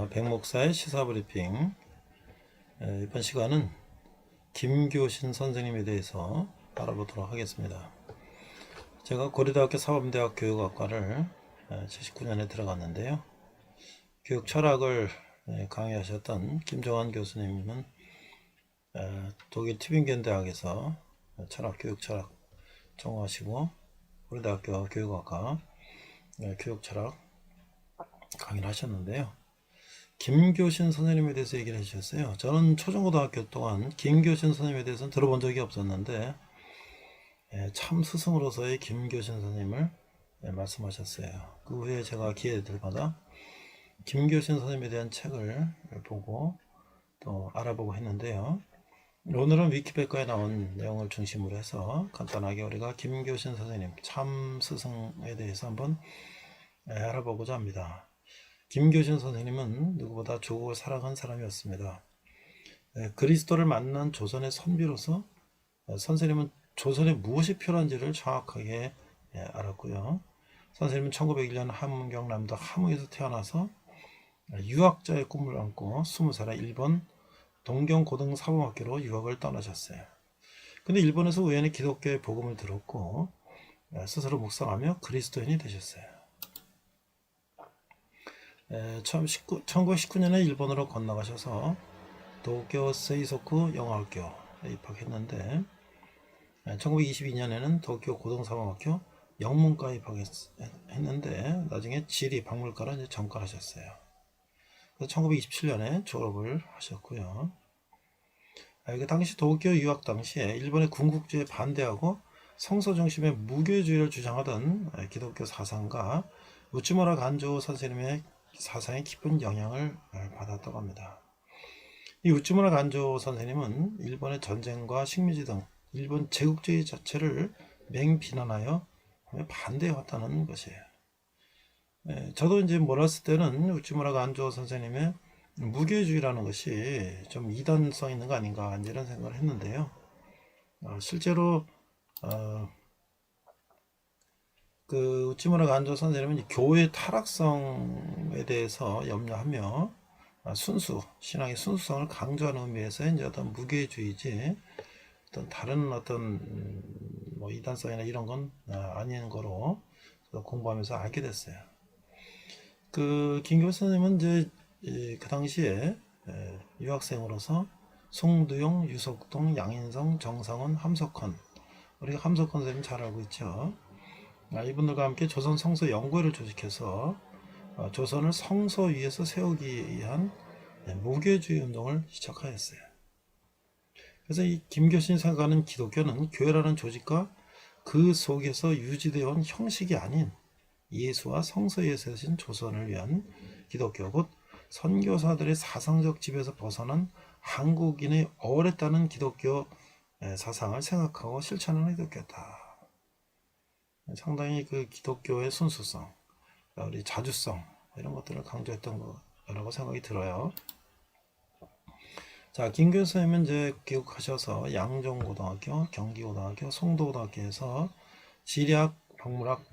백목사의 시사브리핑. 이번 시간은 김교신 선생님에 대해서 알아보도록 하겠습니다. 제가 고려대학교 사범대학 교육학과를 79년에 들어갔는데요. 교육 철학을 강의하셨던 김정환 교수님은 독일 튜빙겐 대학에서 교육 철학 전공하시고 고려대학교 교육학과 교육 철학 강의를 하셨는데요. 김교신 선생님에 대해서 얘기를 해주셨어요. 저는 초중고등학교 동안 김교신 선생님에 대해서는 들어본 적이 없었는데 참 스승으로서의 김교신 선생님을 말씀하셨어요. 그 후에 제가 기회 될 마다 김교신 선생님에 대한 책을 보고 또 알아보고 했는데요. 오늘은 위키백과에 나온 내용을 중심으로 해서 간단하게 우리가 김교신 선생님 참 스승에 대해서 한번 알아보고자 합니다. 김교신 선생님은 누구보다 조국을 사랑한 사람이었습니다. 그리스도를 만난 조선의 선비로서 선생님은 조선에 무엇이 필요한지를 정확하게 알았고요. 선생님은 1901년 함경남도 함흥에서 태어나서 유학자의 꿈을 안고 20살에 일본 동경고등사범학교로 유학을 떠나셨어요. 근데 일본에서 우연히 기독교의 복음을 들었고 스스로 묵상하며 그리스도인이 되셨어요. 1919년에 일본으로 건너가셔서 도쿄 세이소쿠 영어학교에 입학했는데 1922년에는 도쿄 고등사범학교 영문과에 입학했는데 나중에 지리 박물과로 이제 전과하셨어요. 그래서 1927년에 졸업을 하셨고요. 그 당시 도쿄 유학 당시에 일본의 군국주의에 반대하고 성서 중심의 무교주의를 주장하던 기독교 사상가 우츠무라 간조 선생님의 사상에 깊은 영향을 받았다고 합니다. 이 우츠무라 간조 선생님은 일본의 전쟁과 식민지 등 일본 제국주의 자체를 맹비난하여 반대해왔다는 것이에요. 저도 이제 몰랐을 때는 우츠무라 간조 선생님의 무교주의라는 것이 좀 이단성 있는 거 아닌가 이런 생각을 했는데요. 실제로 그 우츠무라 간조 선생님은 교회 타락성에 대해서 염려하며 신앙의 순수성을 강조하는 의미에서 이제 어떤 무교주의지 어떤 다른 어떤 뭐 이단성이나 이런 건 아닌 거로 공부하면서 알게 됐어요. 그 김교신 선생님은 이제 그 당시에 유학생으로서 송두용, 유석동, 양인성, 정상원, 함석헌, 우리가 함석헌 선생님 잘 알고 있죠. 이분들과 함께 조선 성서 연구회를 조직해서 조선을 성서 위에서 세우기 위한 무교주의 운동을 시작하였어요. 그래서 이 김교신이 생각하는 기독교는 교회라는 조직과 그 속에서 유지되어 온 형식이 아닌 예수와 성서에 세우신 조선을 위한 기독교, 곧 선교사들의 사상적 지배에서 벗어난 한국인의 어렵다는 기독교 사상을 생각하고 실천하는 기독교다. 상당히 그 기독교의 순수성, 우리 자주성 이런 것들을 강조했던 거라고 생각이 들어요. 자, 김 교수님은 이제 교육하셔서 양정고등학교, 경기고등학교, 송도고등학교에서 지리학, 박물학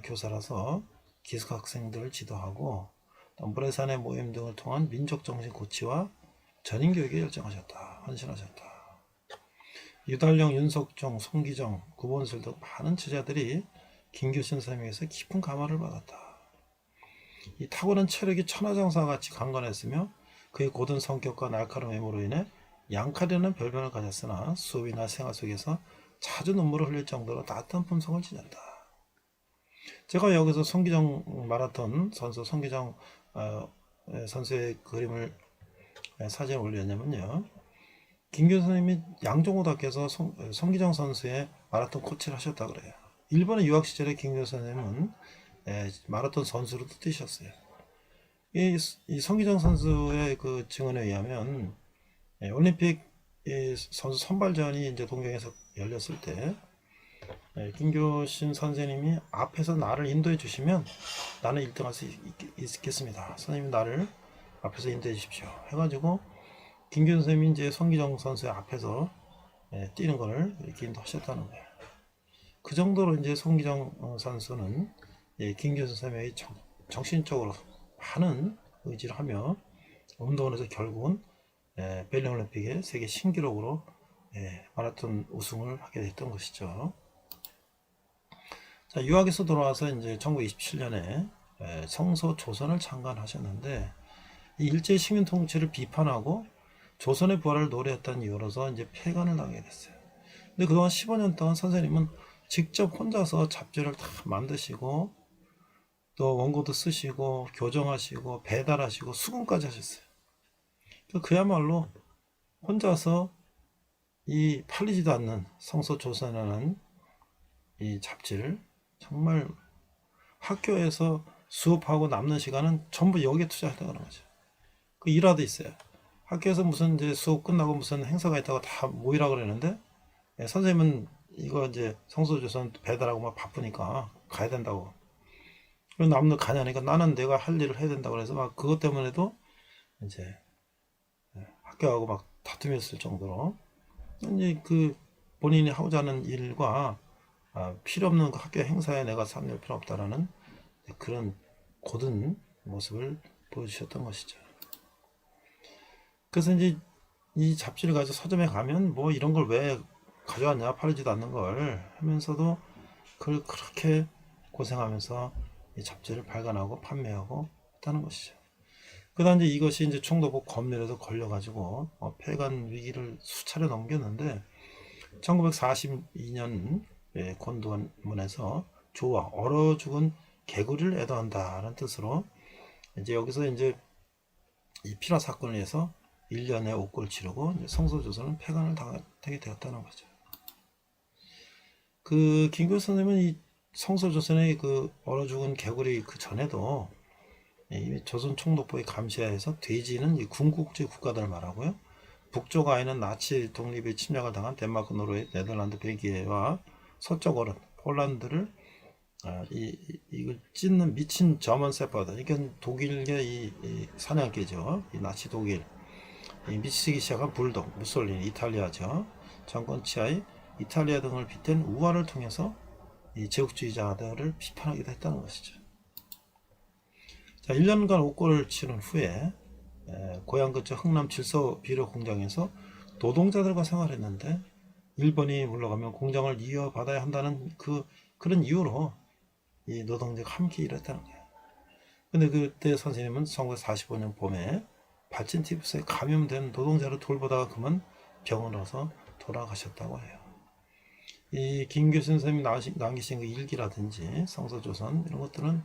교사라서 기숙 학생들을 지도하고 물회산의 모임 등을 통한 민족정신 고취와 전인교육에 열정하셨다. 헌신하셨다. 유달령, 윤석종, 송기정, 구본술 등 많은 제자들이 김교신 선생님에게서 깊은 감화를 받았다. 이 타고난 체력이 천하장사와 같이 강건했으며 그의 고든 성격과 날카로운 외모로 인해 양칼이라는 별명을 가졌으나 수업이나 생활 속에서 자주 눈물을 흘릴 정도로 따뜻한 품성을 지녔다. 제가 여기서 송기정 마라톤 선수 송기정 선수의 그림을 사진을 올렸냐면요. 김교신 선생님이 양종고등학교에서 송기정 선수의 마라톤 코치를 하셨다 그래요. 일본의 유학 시절에 김교신 선생님은 마라톤 선수로도 뛰셨어요. 이 송기정 선수의 그 증언에 의하면 올림픽 선수 선발전이 이제 동경에서 열렸을 때 김교신 선생님이 앞에서 나를 인도해 주시면 나는 1등할 수 있겠습니다. 선생님이 나를 앞에서 인도해 주십시오. 해가지고 김교신 선생님이 이제 송기정 선수의 앞에서 뛰는 걸 이렇게 인도하셨다는 거예요. 그 정도로 이제 송기정 선수는 김교신 선생님의 정신적으로 많은 의지를 하며 운동을 해서 결국은 벨링올림픽의 세계 신기록으로 마라톤 우승을 하게 됐던 것이죠. 자, 유학에서 돌아와서 이제 1927년에 성서 조선을 창간하셨는데, 이 일제 시민 통치를 비판하고 조선의 부활을 노래했다는 이유로서 이제 폐간을 당하게 됐어요. 근데 그동안 15년 동안 선생님은 직접 혼자서 잡지를 다 만드시고 또 원고도 쓰시고 교정하시고 배달하시고 수금까지 하셨어요. 그야말로 혼자서 이 팔리지도 않는 성서조선이라는 이 잡지를 정말 학교에서 수업하고 남는 시간은 전부 여기에 투자했다는 거죠. 그 일화도 있어요. 학교에서 무슨 이제 수업 끝나고 무슨 행사가 있다고 다 모이라 그러는데 선생님은 이거 이제 성서조선 배달하고 막 바쁘니까 가야 된다고. 그리고 남들 가냐니까 나는 내가 할 일을 해야 된다고 그래서 막 그것 때문에도 이제 학교하고 막 다툼이었을 정도로 이제 그 본인이 하고자 하는 일과 필요 없는 그 학교 행사에 내가 참여할 필요 없다라는 그런 고든 모습을 보여주셨던 것이죠. 그래서 이제 이 잡지를 가지고 서점에 가면 뭐 이런 걸 왜 가져왔냐, 팔지도 않는 걸 하면서도 그걸 그렇게 고생하면서 이 잡지를 발간하고 판매하고 했다는 것이죠. 그다음 이제 이것이 이제 총독부 검열에도 걸려가지고 폐간 위기를 수차례 넘겼는데 1942년 권도원문에서 조와 얼어 죽은 개구리를 애도한다는 뜻으로 이제 여기서 이제 이 피라 사건을 위해서 1년의 옥고를 치르고 성서조선은 폐간을 당하게 되었다는 거죠. 그 김교수 선생님은 이 성서조선의 그 얼어 죽은 개구리 그 전에도 이 조선 총독부의 감시하에서 돼지는 이 군국주의 국가들을 말하고요. 북쪽 아이는 나치 독립의 침략을 당한 덴마크, 노르웨이, 네덜란드, 벨기에와 서쪽 어른 폴란드를 이걸 찢는 미친 저먼 세퍼드, 이건 독일계 이 사냥개죠. 이 나치 독일, 이 미치기 시작한 불독, 무솔리니, 이탈리아죠. 정권 치하의 이탈리아 등을 빗댄 우화를 통해서 이 제국주의자들을 비판하기도 했다는 것이죠. 자, 1년간 옥고를 치른 후에 고향 근처 흥남 질서 비료 공장에서 노동자들과 생활했는데 일본이 물러가면 공장을 이어받아야 한다는 그런 이유로 이 노동자가 함께 일했다는 거예요. 근데 그때 선생님은 1945년 봄에 발진 티푸스에 감염된 노동자를 돌보다가 그만 병원에 와서 돌아가셨다고 해요. 이 김교수 선생님이 남기신 그 일기라든지 성서조선 이런 것들은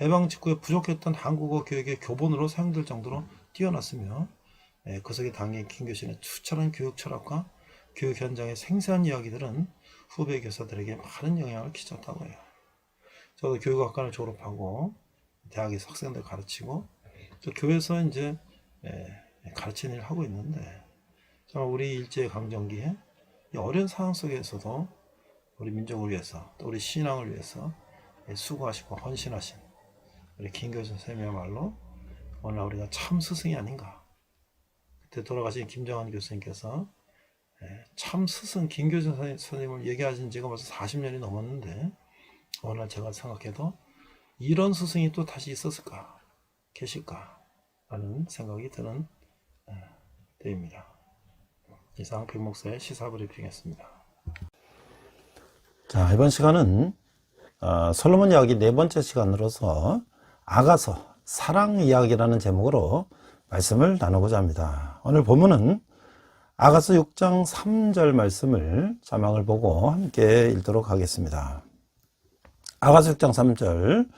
해방 직후에 부족했던 한국어 교육의 교본으로 사용될 정도로 뛰어났으며 그 속에 담긴 김교수의 투철한 교육 철학과 교육 현장의 생생한 이야기들은 후배 교사들에게 많은 영향을 끼쳤다고 해요. 저도 교육학과를 졸업하고 대학에서 학생들 가르치고 또 교회에서 이제 가르치는 일을 하고 있는데 정말 우리 일제강점기에 이 어려운 상황 속에서도 우리 민족을 위해서 또 우리 신앙을 위해서 수고하시고 헌신하신 우리 김교수 선생님이야말로 오늘 우리가 참 스승이 아닌가. 그때 돌아가신 김정환 교수님께서 참 스승 김교수 선생님을 얘기하신 지가 벌써 40년이 넘었는데 오늘 제가 생각해도 이런 스승이 또 다시 있었을까, 계실까 라는 생각이 드는 때입니다. 이상 백목사의 시사브리핑이었습니다. 자, 이번 시간은 솔로몬 이야기 네 번째 시간으로서 아가서 사랑 이야기라는 제목으로 말씀을 나누고자 합니다. 오늘 본문은 아가서 6장 3절 말씀을 자막을 보고 함께 읽도록 하겠습니다. 아가서 6장 3절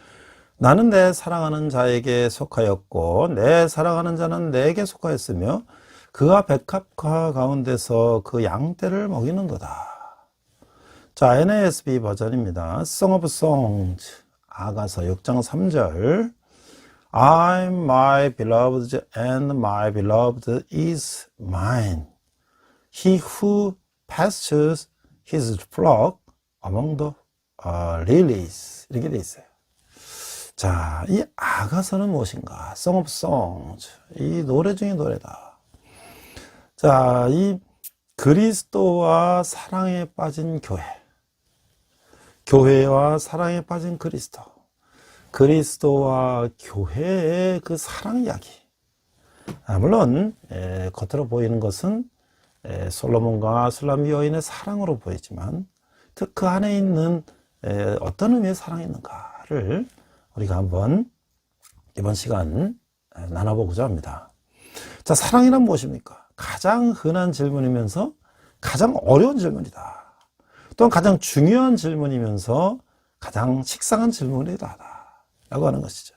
나는 내 사랑하는 자에게 속하였고 내 사랑하는 자는 내게 속하였으며 그가 백합화 가운데서 그 양떼를 먹이는도다. 자, NASB 버전입니다. Song of Songs 아가서 6장 3절 I'm my beloved and my beloved is mine. He who pastures his flock among the lilies. 이렇게 돼 있어요. 자, 이 아가서는 무엇인가? Song of Songs. 이 노래 중에 노래다. 자, 이 그리스도와 사랑에 빠진 교회. 교회와 사랑에 빠진 그리스도. 그리스도와 교회의 그 사랑 이야기. 물론 겉으로 보이는 것은 솔로몬과 술람 여인의 사랑으로 보이지만 그 안에 있는 어떤 의미의 사랑이 있는가를 우리가 한번 이번 시간 나눠보고자 합니다. 자, 사랑이란 무엇입니까? 가장 흔한 질문이면서 가장 어려운 질문이다. 또한 가장 중요한 질문이면서 가장 식상한 질문이다 라고 하는 것이죠.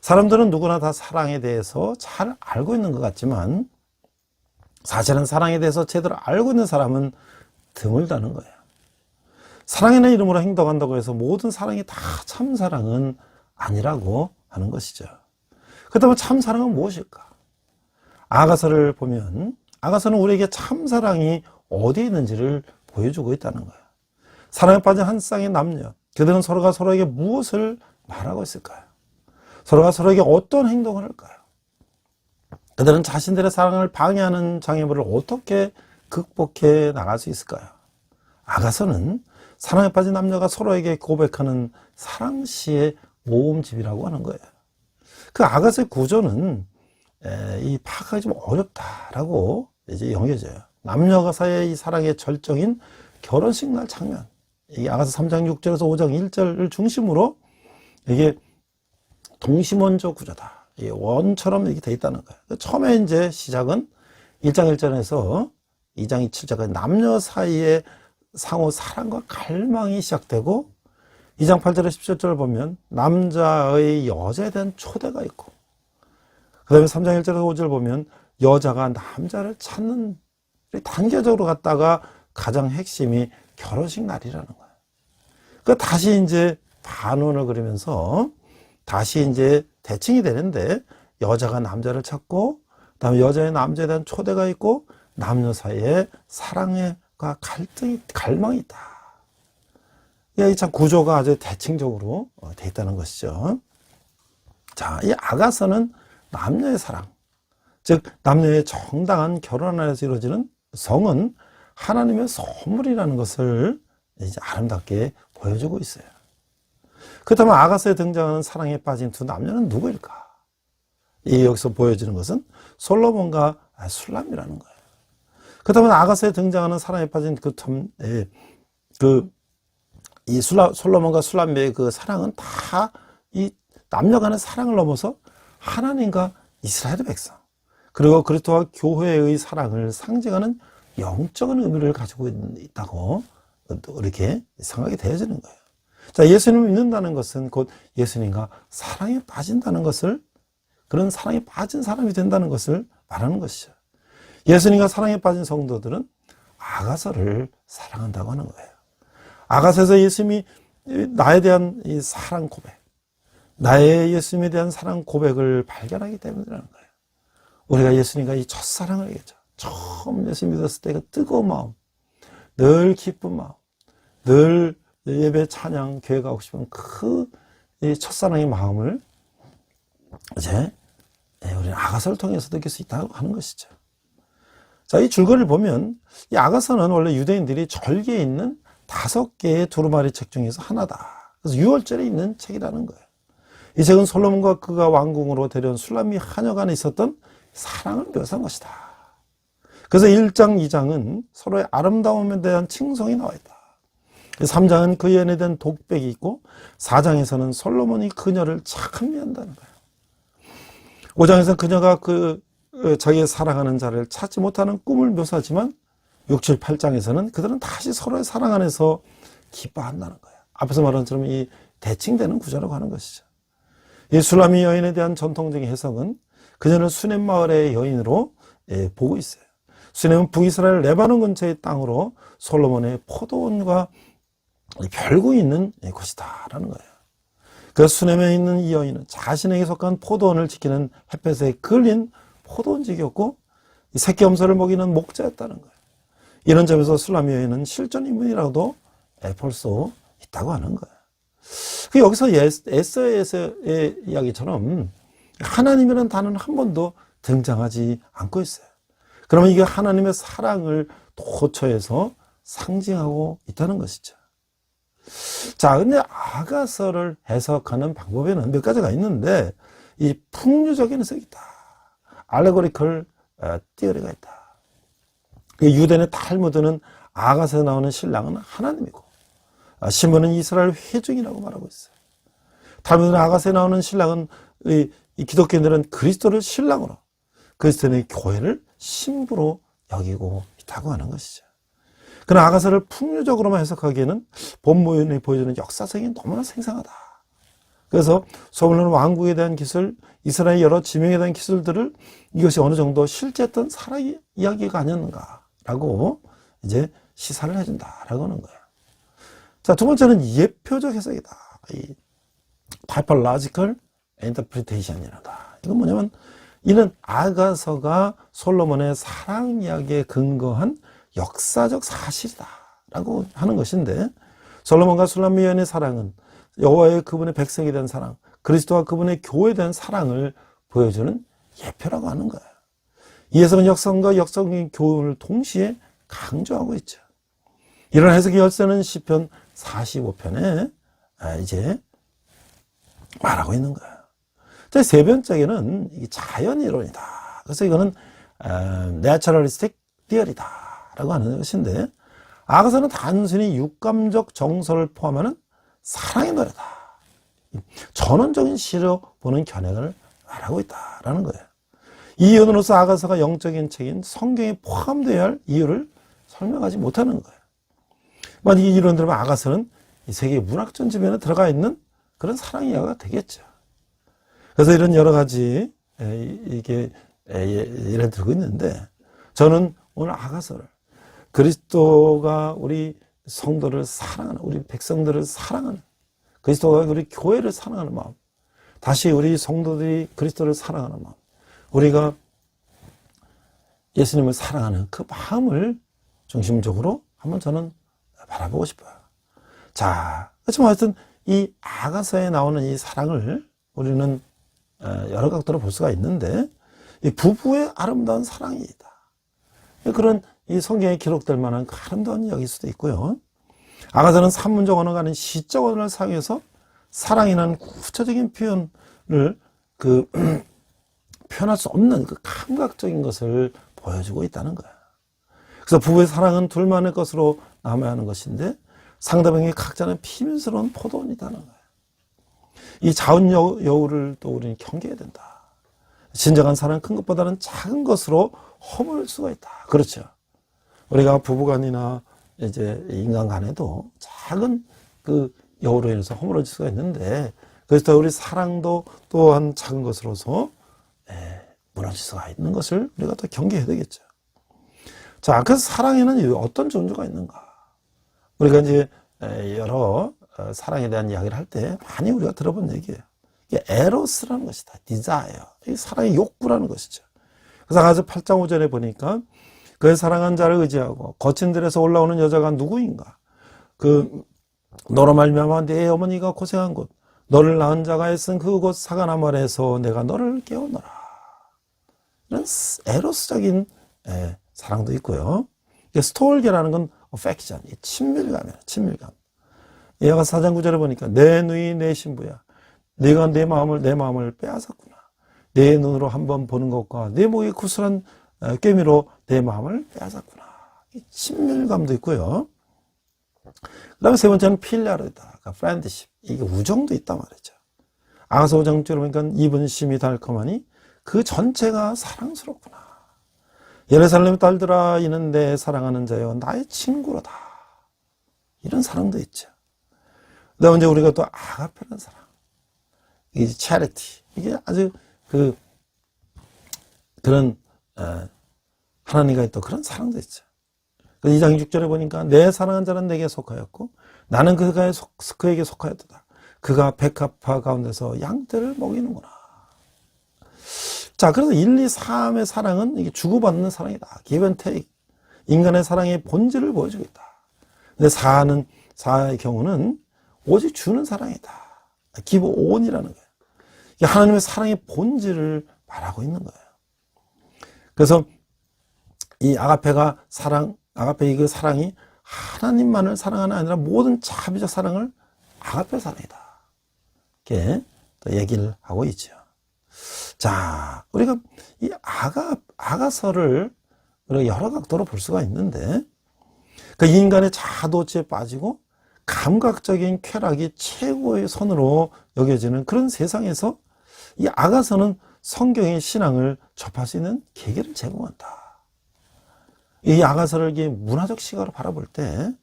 사람들은 누구나 다 사랑에 대해서 잘 알고 있는 것 같지만 사실은 사랑에 대해서 제대로 알고 있는 사람은 드물다는 거예요. 사랑이라는 이름으로 행동한다고 해서 모든 사랑이 다 참사랑은 아니라고 하는 것이죠. 그렇다면 참사랑은 무엇일까? 아가서를 보면 아가서는 우리에게 참사랑이 어디에 있는지를 보여주고 있다는 거예요. 사랑에 빠진 한 쌍의 남녀, 그들은 서로가 서로에게 무엇을 말하고 있을까요? 서로가 서로에게 어떤 행동을 할까요? 그들은 자신들의 사랑을 방해하는 장애물을 어떻게 극복해 나갈 수 있을까요? 아가서는 사랑에 빠진 남녀가 서로에게 고백하는 사랑시의 모음집이라고 하는 거예요. 그 아가서의 구조는 이 파악하기 좀 어렵다라고 이제 여겨져요. 남녀가 사이의 이 사랑의 절정인 결혼식 날 장면, 이 아가서 3장 6절에서 5장 1절을 중심으로 이게 동심원조 구조다. 원처럼 이렇게 돼 있다는 거예요. 처음에 이제 시작은 1장 1절에서 2장 7절까지 남녀 사이의 상호 사랑과 갈망이 시작되고 2장 8절에 17절을 보면 남자의 여자에 대한 초대가 있고 그 다음에 3장 1절에서 5절 보면 여자가 남자를 찾는 단계적으로 갔다가 가장 핵심이 결혼식 날이라는 거예요. 그 다시 이제 반원을 그리면서 다시 이제 대칭이 되는데 여자가 남자를 찾고 그다음에 여자의 남자에 대한 초대가 있고 남녀 사이에 사랑과 갈등이 갈망이 있다. 이 참 구조가 아주 대칭적으로 돼 있다는 것이죠. 자, 이 아가서는 남녀의 사랑, 즉 남녀의 정당한 결혼 안에서 이루어지는 성은 하나님의 선물이라는 것을 이제 아름답게 보여주고 있어요. 그렇다면 아가서에 등장하는 사랑에 빠진 두 남녀는 누구일까? 여기서 보여지는 것은 솔로몬과 술람이라는 거예요. 그렇다면 아가서에 등장하는 사랑에 빠진 솔로몬과 술람의 그 사랑은 다 이 남녀 간의 사랑을 넘어서 하나님과 이스라엘의 백성, 그리고 그리스도와 교회의 사랑을 상징하는 영적인 의미를 가지고 있다고 이렇게 생각이 되어지는 거예요. 자, 예수님을 믿는다는 것은 곧 예수님과 사랑에 빠진다는 것을, 그런 사랑에 빠진 사람이 된다는 것을 말하는 것이죠. 예수님과 사랑에 빠진 성도들은 아가서를 사랑한다고 하는 거예요. 아가서에서 예수님이 나에 대한 이 사랑 고백, 나의 예수님에 대한 사랑 고백을 발견하기 때문이라는 거예요. 우리가 예수님과 이 첫사랑을 알겠죠. 처음 예수님 믿었을 때 그 뜨거운 마음, 늘 기쁜 마음, 늘 예배 찬양 교회 가고 싶은 그 첫사랑의 마음을 이제 우리는 아가서를 통해서 느낄 수 있다고 하는 것이죠. 자, 이 줄거리를 보면 이 아가서는 원래 유대인들이 절기에 있는 5개의 두루마리 책 중에서 하나다. 그래서 6월절에 있는 책이라는 거예요. 이 책은 솔로몬과 그가 왕궁으로 데려온 술람이 하녀 간에 있었던 사랑을 묘사한 것이다. 그래서 1장, 2장은 서로의 아름다움에 대한 칭송이 나와 있다. 3장은 그 연에 대한 독백이 있고 4장에서는 솔로몬이 그녀를 찬미한다는 거예요. 5장에서는 그녀가 자기의 사랑하는 자를 찾지 못하는 꿈을 묘사하지만 6, 7, 8장에서는 그들은 다시 서로의 사랑 안에서 기뻐한다는 거예요. 앞에서 말한 것처럼 이 대칭되는 구조라고 하는 것이죠. 이 술람이 여인에 대한 전통적인 해석은 그녀는 수넴 마을의 여인으로 보고 있어요. 수넴은 북이스라엘 레바논 근처의 땅으로 솔로몬의 포도원과 별궁이 있는 곳이다라는 거예요. 그래서 수넴에 있는 이 여인은 자신에게 속한 포도원을 지키는 햇볕에 그을린 포도원직이었고 새끼 염소를 먹이는 목자였다는 거예요. 이런 점에서 술람 여인은 실존 인물이라고도 볼 수 있다고 하는 거예요. 여기서 에서의 이야기처럼 하나님이라는 단어는 한 번도 등장하지 않고 있어요. 그러면 이게 하나님의 사랑을 도처에서 상징하고 있다는 것이죠. 자, 근데 아가서를 해석하는 방법에는 몇 가지가 있는데 이 풍류적인 해석이 있다. 알레고리컬 띠어리가 있다. 유대인의 탈무드는 아가서에 나오는 신랑은 하나님이고 시몬은 이스라엘 회중이라고 말하고 있어요. 탈무드 아가서에 나오는 신랑은 이 기독교인들은 그리스도를 신랑으로, 그리스도의 교회를 신부로 여기고 있다고 하는 것이죠. 그러나 아가서를 풍류적으로만 해석하기에는 본문이 보여주는 역사성이 너무나 생생하다. 그래서 솔로몬 왕국에 대한 기술, 이스라엘 여러 지명에 대한 기술들을 이것이 어느 정도 실제했던 사람 이야기가 아니었는가라고 이제 시사를 해준다라고 하는 거예요. 자, 두 번째는 예표적 해석이다. 이 typological interpretation이라다. 이건 뭐냐면 이는 아가서가 솔로몬의 사랑 이야기에 근거한 역사적 사실이다라고 하는 것인데, 솔로몬과 술람 여인의 사랑은 여호와의 그분의 백성에 대한 사랑, 그리스도와 그분의 교회에 대한 사랑을 보여주는 예표라고 하는 거예요. 이 해석은 역성과 역성의 교훈을 동시에 강조하고 있죠. 이런 해석의 열쇠는 시편 45편에 이제 말하고 있는 거예요. 세 번째는 자연 이론이다. 그래서 이거는 naturalistic theory다라고 하는 것인데, 아가서는 단순히 육감적 정서를 포함하는 사랑의 노래다. 전원적인 시로 보는 견해를 말하고 있다라는 거예요. 이 이론으로서 아가서가 영적인 책인 성경에 포함되어야 할 이유를 설명하지 못하는 거예요. 만약 이 이론대로 아가서는 이 세계 문학 전지면에 들어가 있는 그런 사랑 이야기가 되겠죠. 그래서 이런 여러 가지 이게 예를 들고 있는데, 저는 오늘 아가서를 그리스도가 우리 성도를 사랑하는, 우리 백성들을 사랑하는, 그리스도가 우리 교회를 사랑하는 마음, 다시 우리 성도들이 그리스도를 사랑하는 마음, 우리가 예수님을 사랑하는 그 마음을 중심적으로 한번 저는 바라보고 싶어요. 자, 그렇지만 하여튼 이 아가서에 나오는 이 사랑을 우리는 여러 각도로 볼 수가 있는데, 이 부부의 아름다운 사랑이다. 그런 이 성경에 기록될 만한 그 아름다운 이야기일 수도 있고요. 아가서는 산문적 언어가 아닌 시적 언어를 사용해서 사랑이라는 구체적인 표현을 표현할 수 없는 그 감각적인 것을 보여주고 있다는 거야. 그래서 부부의 사랑은 둘만의 것으로 남아야 하는 것인데, 상대방의 각자는 비밀스러운 포도원이라는 거야. 이 자운 여우를 또 우리는 경계해야 된다. 진정한 사랑은 큰 것보다는 작은 것으로 허물 수가 있다. 그렇죠. 우리가 부부간이나 이제 인간간에도 작은 그 여우로 인해서 허물어질 수가 있는데, 그래서 우리 사랑도 또한 작은 것으로서 무너질 수가 있는 것을 우리가 또 경계해야 되겠죠. 자, 그래서 사랑에는 어떤 종류가 있는가? 우리가 이제 여러 사랑에 대한 이야기를 할 때 많이 우리가 들어본 얘기예요. 이게 에로스라는 것이다. desire. 이 사랑의 욕구라는 것이죠. 그래서 아가서 8장 5절에 보니까 그의 사랑한 자를 의지하고 거친 들에서 올라오는 여자가 누구인가? 너로 말미암아 내 어머니가 고생한 곳, 너를 낳은 자가 애쓴 그곳 사가나무 아래에서 내가 너를 깨우노라. 이런 에로스적인 사랑도 있고요. 스톨게라는 건 affection, 친밀감이에요. 친밀감. 얘가 4장 9절에 보니까 내 누이 내 신부야. 네가 내 마음을 빼앗았구나. 내 눈으로 한번 보는 것과 내 목의 구슬한 꿰미로 내 마음을 빼앗았구나. 친밀감도 있고요. 그 다음에 세 번째는 필리아르다. 그러니까 friendship. 이게 우정도 있단 말이죠. 아가서 5장 6절에 보니까 입은 심이 달콤하니 그 전체가 사랑스럽구나. 예루살렘 딸들아, 이는 내 사랑하는 자여 나의 친구로다. 이런 사랑도 있죠. 그 다음에 이제 우리가 또 아가페라는 사랑. 이게 charity. 이게 아주 그런 하나님과 또 그런 사랑도 있죠. 2장 6절에 보니까 내 사랑한 자는 내게 속하였고 나는 그에게 속하였다. 그가 백합화 가운데서 양떼를 먹이는구나. 자, 그래서 1, 2, 3의 사랑은 이게 주고받는 사랑이다. give and take. 인간의 사랑의 본질을 보여주고 있다. 근데 4의 경우는 오직 주는 사랑이다. give on이라는 거예요. 이게 하나님의 사랑의 본질을 말하고 있는 거예요. 그래서 이 아가페의 그 사랑이 하나님만을 사랑하는 아니라 모든 자비적 사랑을 아가페 사랑이다. 이렇게 또 얘기를 하고 있죠. 자, 우리가 이 아가서를 우리가 여러 각도로 볼 수가 있는데, 그 인간의 자도취에 빠지고 감각적인 쾌락이 최고의 선으로 여겨지는 그런 세상에서 이 아가서는 성경의 신앙을 접할 수 있는 계기를 제공한다. 이 아가서를 문화적 시각으로 바라볼 때,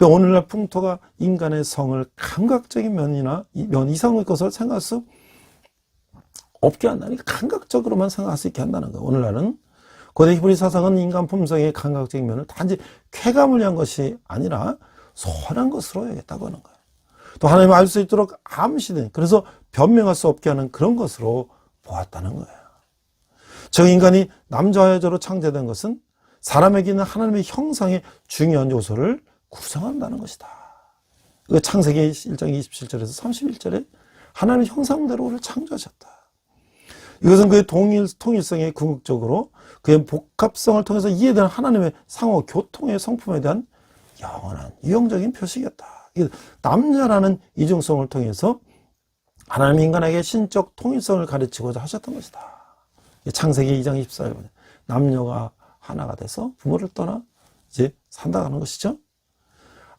오늘날 풍토가 인간의 성을 감각적인 면 이상의 것을 생각할 수 없게 한다니, 감각적으로만 생각할 수 있게 한다는 거예요. 오늘날은 고대 히브리 사상은 인간 품성의 감각적인 면을 단지 쾌감을 위한 것이 아니라 선한 것으로 여겼다고 하는 거예요. 또 하나님을 알 수 있도록 암시된, 그래서 변명할 수 없게 하는 그런 것으로 보았다는 거예요. 즉 인간이 남자와 여자로 창조된 것은 사람에게 있는 하나님의 형상의 중요한 요소를 구성한다는 것이다. 이거 창세기 1장 27절에서 31절에 하나님의 형상대로 우리를 창조하셨다. 이것은 그의 통일성의 궁극적으로 그의 복합성을 통해서 이해되는 하나님의 상호 교통의 성품에 대한 영원한 유형적인 표식이었다. 남자라는 이중성을 통해서 하나님 인간에게 신적 통일성을 가르치고자 하셨던 것이다. 창세기 2장 24절 남녀가 하나가 돼서 부모를 떠나 이제 산다는 것이죠.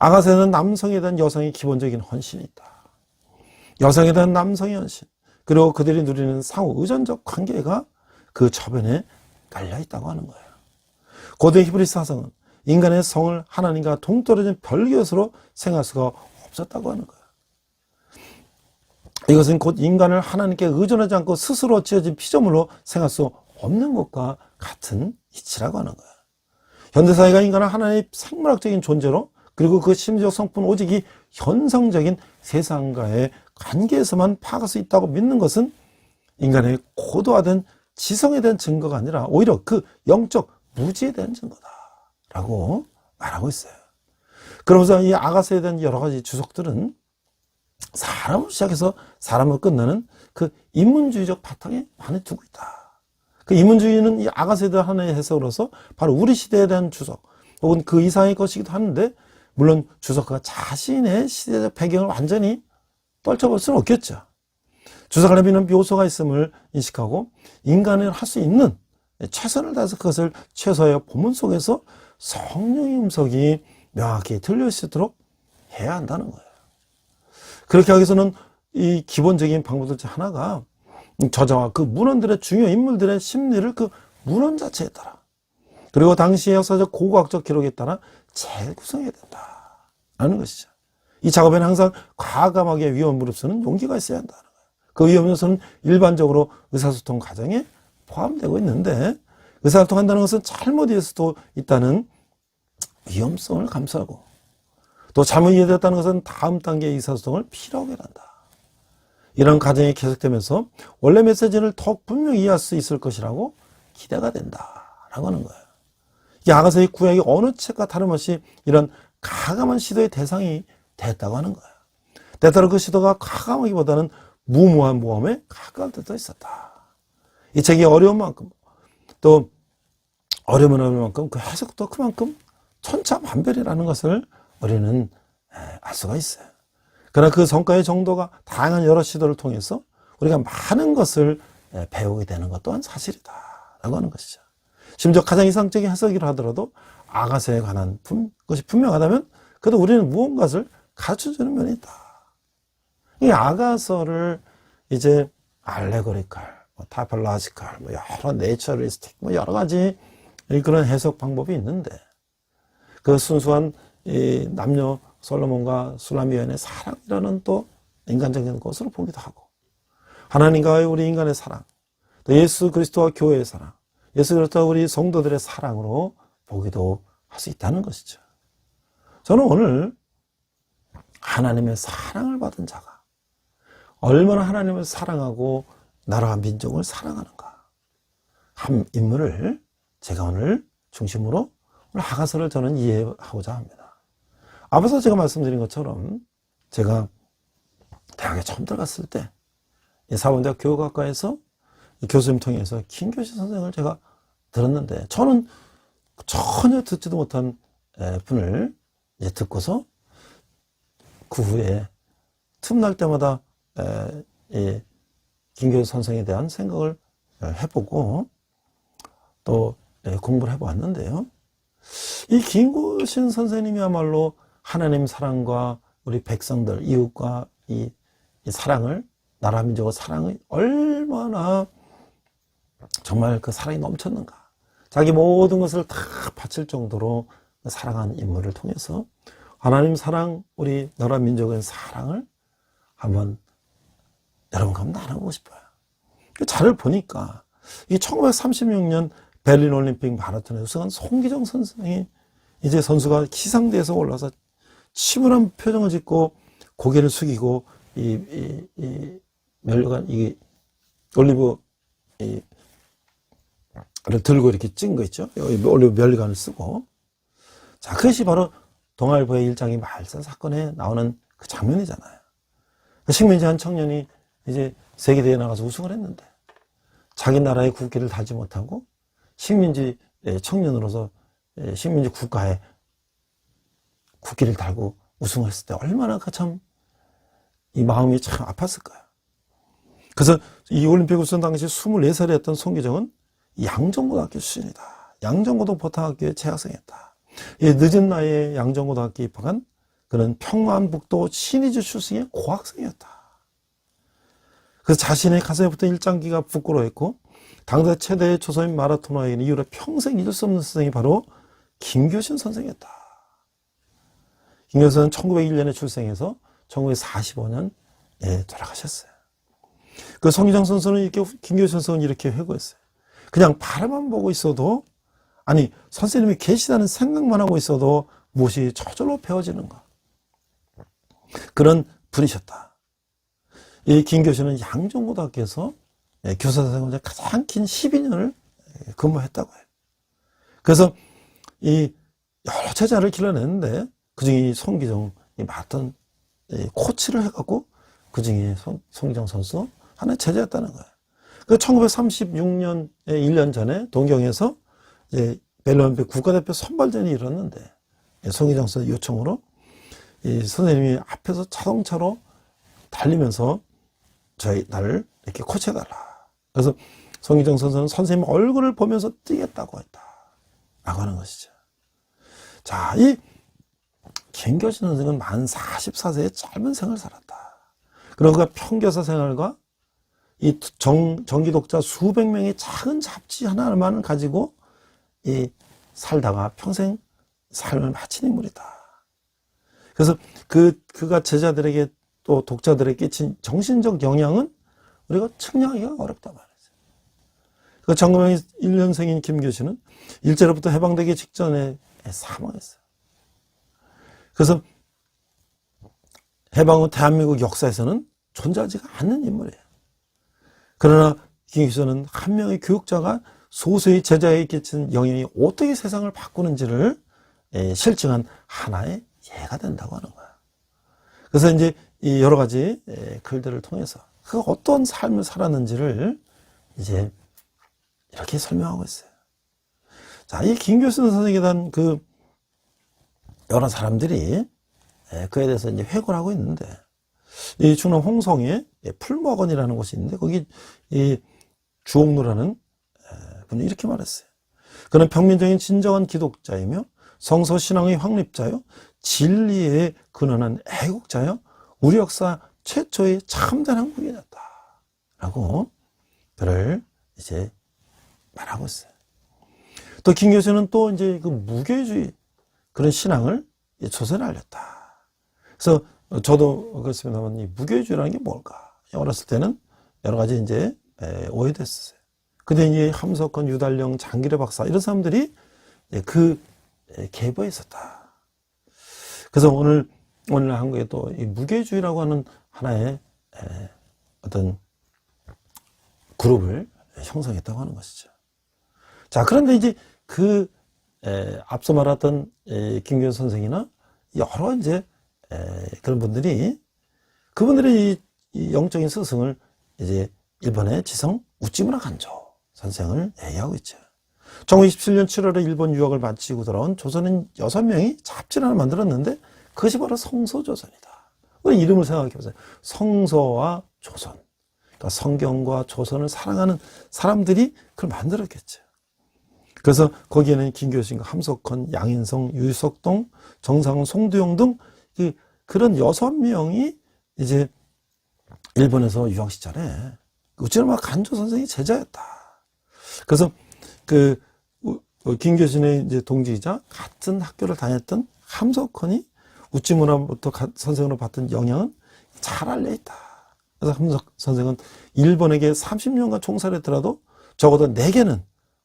아가서에는 남성에 대한 여성의 기본적인 헌신이 있다. 여성에 대한 남성의 헌신, 그리고 그들이 누리는 상호 의존적 관계가 그 저변에 깔려 있다고 하는 거예요. 고대 히브리 사상은 인간의 성을 하나님과 동떨어진 별개것으로 생각할 수가 없었다고 하는 거예요. 이것은 곧 인간을 하나님께 의존하지 않고 스스로 지어진 피조물로 생각할 수 없는 것과 같은 이치라고 하는 거예요. 현대사회가 인간을 하나님의 생물학적인 존재로, 그리고 그 심리적 성품은 오직 이 현상적인 세상과의 관계에서만 파악할 수 있다고 믿는 것은 인간의 고도화된 지성에 대한 증거가 아니라 오히려 그 영적 무지에 대한 증거다라고 말하고 있어요. 그러면서 이 아가서에 대한 여러 가지 주석들은 사람을 시작해서 사람을 끝나는 그 인문주의적 바탕에 많이 두고 있다. 그 인문주의는 이 아가서에 대한 하나의 해석으로서 바로 우리 시대에 대한 주석 혹은 그 이상의 것이기도 하는데, 물론 주석가가 자신의 시대적 배경을 완전히 떨쳐볼 수는 없겠죠. 주석 안에 있는 묘소가 있음을 인식하고 인간을 할 수 있는 최선을 다해서 그것을 최소의 본문 속에서 성령의 음성이 명확히 들릴 수 있도록 해야 한다는 거예요. 그렇게 하기 위해서는 이 기본적인 방법들 중 하나가 저자와 그 문헌들의 중요 인물들의 심리를 그 문헌 자체에 따라, 그리고 당시의 역사적 고고학적 기록에 따라 재구성해야 된다는 것이죠. 이 작업에는 항상 과감하게 위험 무릅쓰는 용기가 있어야 한다는 거예요. 그 위험 요소는 일반적으로 의사소통 과정에 포함되고 있는데, 의사소통한다는 것은 잘못 이해할 수도 있다는 위험성을 감수하고, 또 잘못 이해됐다는 것은 다음 단계의 의사소통을 필요하게 한다. 이런 과정이 계속되면서 원래 메시지를 더욱 분명히 이해할 수 있을 것이라고 기대가 된다라고 하는 거예요. 이 아가서의 구약이 어느 책과 다름없이 이런 가감한 시도의 대상이 됐다고 하는 거예요. 때때로 그 시도가 가감하기보다는 무모한 모험에 가까울 때도 있었다. 이 책이 어려운 만큼, 또 어려운 만큼 그 해석도 그만큼 천차만별이라는 것을 우리는 알 수가 있어요. 그러나 그 성과의 정도가 다양한 여러 시도를 통해서 우리가 많은 것을 배우게 되는 것 또한 사실이다라고 하는 것이죠. 심지어 가장 이상적인 해석이라 하더라도 아가서에 관한 것이 분명하다면 그래도 우리는 무언가를 가르쳐주는 면이 있다. 이 아가서를 이제 알레고리칼, 타이폴로지칼, 여러 네이처리스틱, 여러 가지 그런 해석 방법이 있는데, 그 순수한 이 남녀 솔로몬과 술람미 여인의 사랑이라는 또 인간적인 것으로 보기도 하고, 하나님과의 우리 인간의 사랑, 또 예수 그리스도와 교회의 사랑, 예수 그리스도와 우리 성도들의 사랑으로 보기도 할 수 있다는 것이죠. 저는 오늘 하나님의 사랑을 받은 자가 얼마나 하나님을 사랑하고 나라와 민족을 사랑하는가 한 인물을 제가 오늘 중심으로 오늘 아가서를 저는 이해하고자 합니다. 앞에서 제가 말씀드린 것처럼 제가 대학에 처음 들어갔을 때 사범대학 교육학과에서 교수님 통해서 김교시 선생을 제가 들었는데, 저는 전혀 듣지도 못한 분을 이제 듣고서 그 후에 틈날 때마다 이 김교시 선생에 대한 생각을 해보고 또 공부를 해보았는데요. 이 김구신 선생님이야말로 하나님 사랑과 우리 백성들, 이웃과 이 사랑을, 나라 민족의 사랑이 얼마나 정말 그 사랑이 넘쳤는가. 자기 모든 것을 다 바칠 정도로 사랑하는 인물을 통해서 하나님 사랑, 우리 나라 민족의 사랑을 한번 여러분과 한번 나눠보고 싶어요. 자를 보니까 이 1936년 베를린 올림픽 마라톤에 우승한 송기정 선생이 이제 선수가 기상대에서 올라서 침울한 표정을 짓고 고개를 숙이고 이 멸관 이 올리브 를 들고 이렇게 찐 거 있죠. 올리브 멸관을 쓰고. 자, 그것이 바로 동아일보의 일장이 말살 사건에 나오는 그 장면이잖아요. 식민지 한 청년이 이제 세계대회에 나가서 우승을 했는데 자기 나라의 국기를 달지 못하고 식민지 청년으로서 식민지 국가에 국기를 달고 우승을 했을 때 얼마나 참 이 마음이 참 아팠을까요? 그래서 이 올림픽 우승 당시 24살이었던 송기정은 양정고등학교 출신이다. 양정고등 보탕학교에 재학생했다. 늦은 나이에 양정고등학교에 입학한 그는 평안북도 신의주 출신의 고학생이었다. 그래서 자신의 가슴에 붙은 일장기가 부끄러워했고 당대 최대의 조선인 마라토너인 이후로 평생 잊을 수 없는 선생이 바로 김교신 선생이었다. 김교신은 1901년에 출생해서 1945년에 돌아가셨어요. 그 송기정 선수는 이렇게, 김교신 선수는 이렇게 회고했어요. 그냥 바라만 보고 있어도, 아니, 선생님이 계시다는 생각만 하고 있어도 무엇이 저절로 배워지는 것. 그런 분이셨다. 이 김교신은 양정고등학교에서 교사 생활 가장 긴 12년을 근무했다고 해요. 그래서 이 여러 제자를 길러냈는데 그중에 이 송기정이 맡은 코치를 해갖고 그중에 송기정 선수 하나의 제자였다는 거예요. 그 1936년에 1년 전에 동경에서 이제 벨리올림픽 국가대표 선발전이 일었는데 송기정 선수 요청으로 이 선생님이 앞에서 자동차로 달리면서 나를 이렇게 코치해달라. 그래서 송기정 선수는 선생님 얼굴을 보면서 뛰겠다고 했다. 라고 하는 것이죠. 자, 이 김교신 선생은 만 44세의 짧은 생을 살았다. 그리고 그가 평교사 생활과 이 정기 독자 수백 명의 작은 잡지 하나만 가지고 살다가 평생 삶을 마친 인물이다. 그래서 그가 제자들에게 또 독자들에게 끼친 정신적 영향은 우리가 측량하기가 어렵단 말이죠. 그 1901년생인 김교신은 일제로부터 해방되기 직전에 사망했어요. 그래서 해방 후 대한민국 역사에서는 존재하지가 않는 인물이에요. 그러나 김교신은 한 명의 교육자가 소수의 제자에게 끼친 영향이 어떻게 세상을 바꾸는지를 실증한 하나의 예가 된다고 하는 거야. 그래서 이제 이 여러 가지 글들을 통해서 그가 어떤 삶을 살았는지를 이제 이렇게 설명하고 있어요. 자, 이 김교신 선생에 대한 그 여러 사람들이 그에 대해서 이제 회고를 하고 있는데, 이 충남 홍성에 풀목원이라는 곳이 있는데, 거기 이 주옥루라는 분이 이렇게 말했어요. 그는 평민적인 진정한 기독자이며 성서신앙의 확립자요, 진리에 근원한 애국자요, 우리 역사 최초의 참된 한국인이었다. 라고 그를 이제 말하고 있어요. 또 김교신은 또 이제 그 무교주의 그런 신앙을 조선에 알렸다. 그래서 저도 그렇습니다만 이 무교주의라는 게 뭘까? 어렸을 때는 여러 가지 이제 오해됐어요. 근데 이제 함석헌, 유달령, 장기래 박사 이런 사람들이 그 계보에 있었다. 그래서 오늘 한국에 또 이 무교주의라고 하는 하나의 어떤 그룹을 형성했다고 하는 것이죠. 자, 그런데 이제 앞서 말했던 김교신 선생이나 여러 이제 그런 분들이 그분들의 이 영적인 스승을 이제 일본의 지성 우찌무라 간조 선생을 얘기하고 있죠. 1927년 7월에 일본 유학을 마치고 돌아온 조선인 6명이 잡지를 하나 만들었는데 그것이 바로 성서조선이다. 우리 이름을 생각해 보세요. 성서와 조선. 또 성경과 조선을 사랑하는 사람들이 그걸 만들었겠죠. 그래서 거기에는 김교신과 함석헌, 양인성, 유석동, 정상훈, 송두용 등 그런 6명이 이제 일본에서 유학 시절에 우찌무라 간조 선생이 제자였다. 그래서 김교신의 이제 동지이자 같은 학교를 다녔던 함석헌이 우찌무라부터 선생으로 받던 영향은 잘 알려있다. 그래서 함석 선생은 일본에게 30년간 총살을 했더라도 적어도 4개는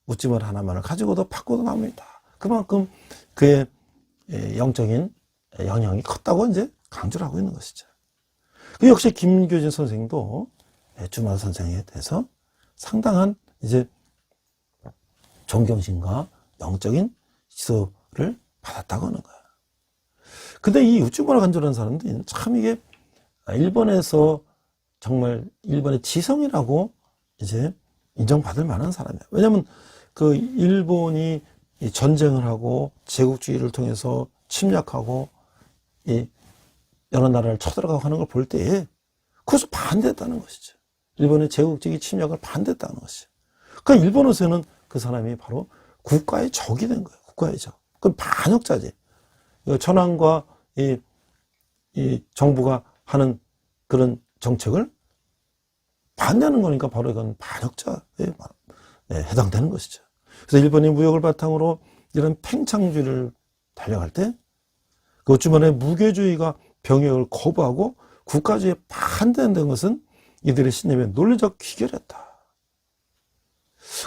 우찌무라 하나만을 가지고도 바꿔도 남습니다. 그만큼 그의 영적인 영향이 컸다고 이제 강조를 하고 있는 것이죠. 그 역시 김교진 선생도 우찌무라 선생에 대해서 상당한 이제 존경심과 영적인 지도를 받았다고 하는 거예요. 근데 이 우찌무라 간조라는 사람도 참 이게 일본에서 정말 일본의 지성이라고 이제 인정받을 만한 사람이에요. 왜냐하면 그 일본이 전쟁을 하고 제국주의를 통해서 침략하고 여러 나라를 쳐들어가고 하는 걸 볼 때에 그것을 반대했다는 것이죠. 일본의 제국주의 침략을 반대했다는 것이죠. 그러니까 일본에서는 그 사람이 바로 국가의 적이 된 거예요. 국가의 적. 그건 반역자지. 천황과 이 정부가 하는 그런 정책을 반대하는 거니까 바로 이건 반역자에 해당되는 것이죠. 그래서 일본이 무역을 바탕으로 이런 팽창주의를 달려갈 때 그 우찌무라의 무교주의가 병역을 거부하고 국가주의에 반대한다는 것은 이들의 신념의 논리적 귀결이었다.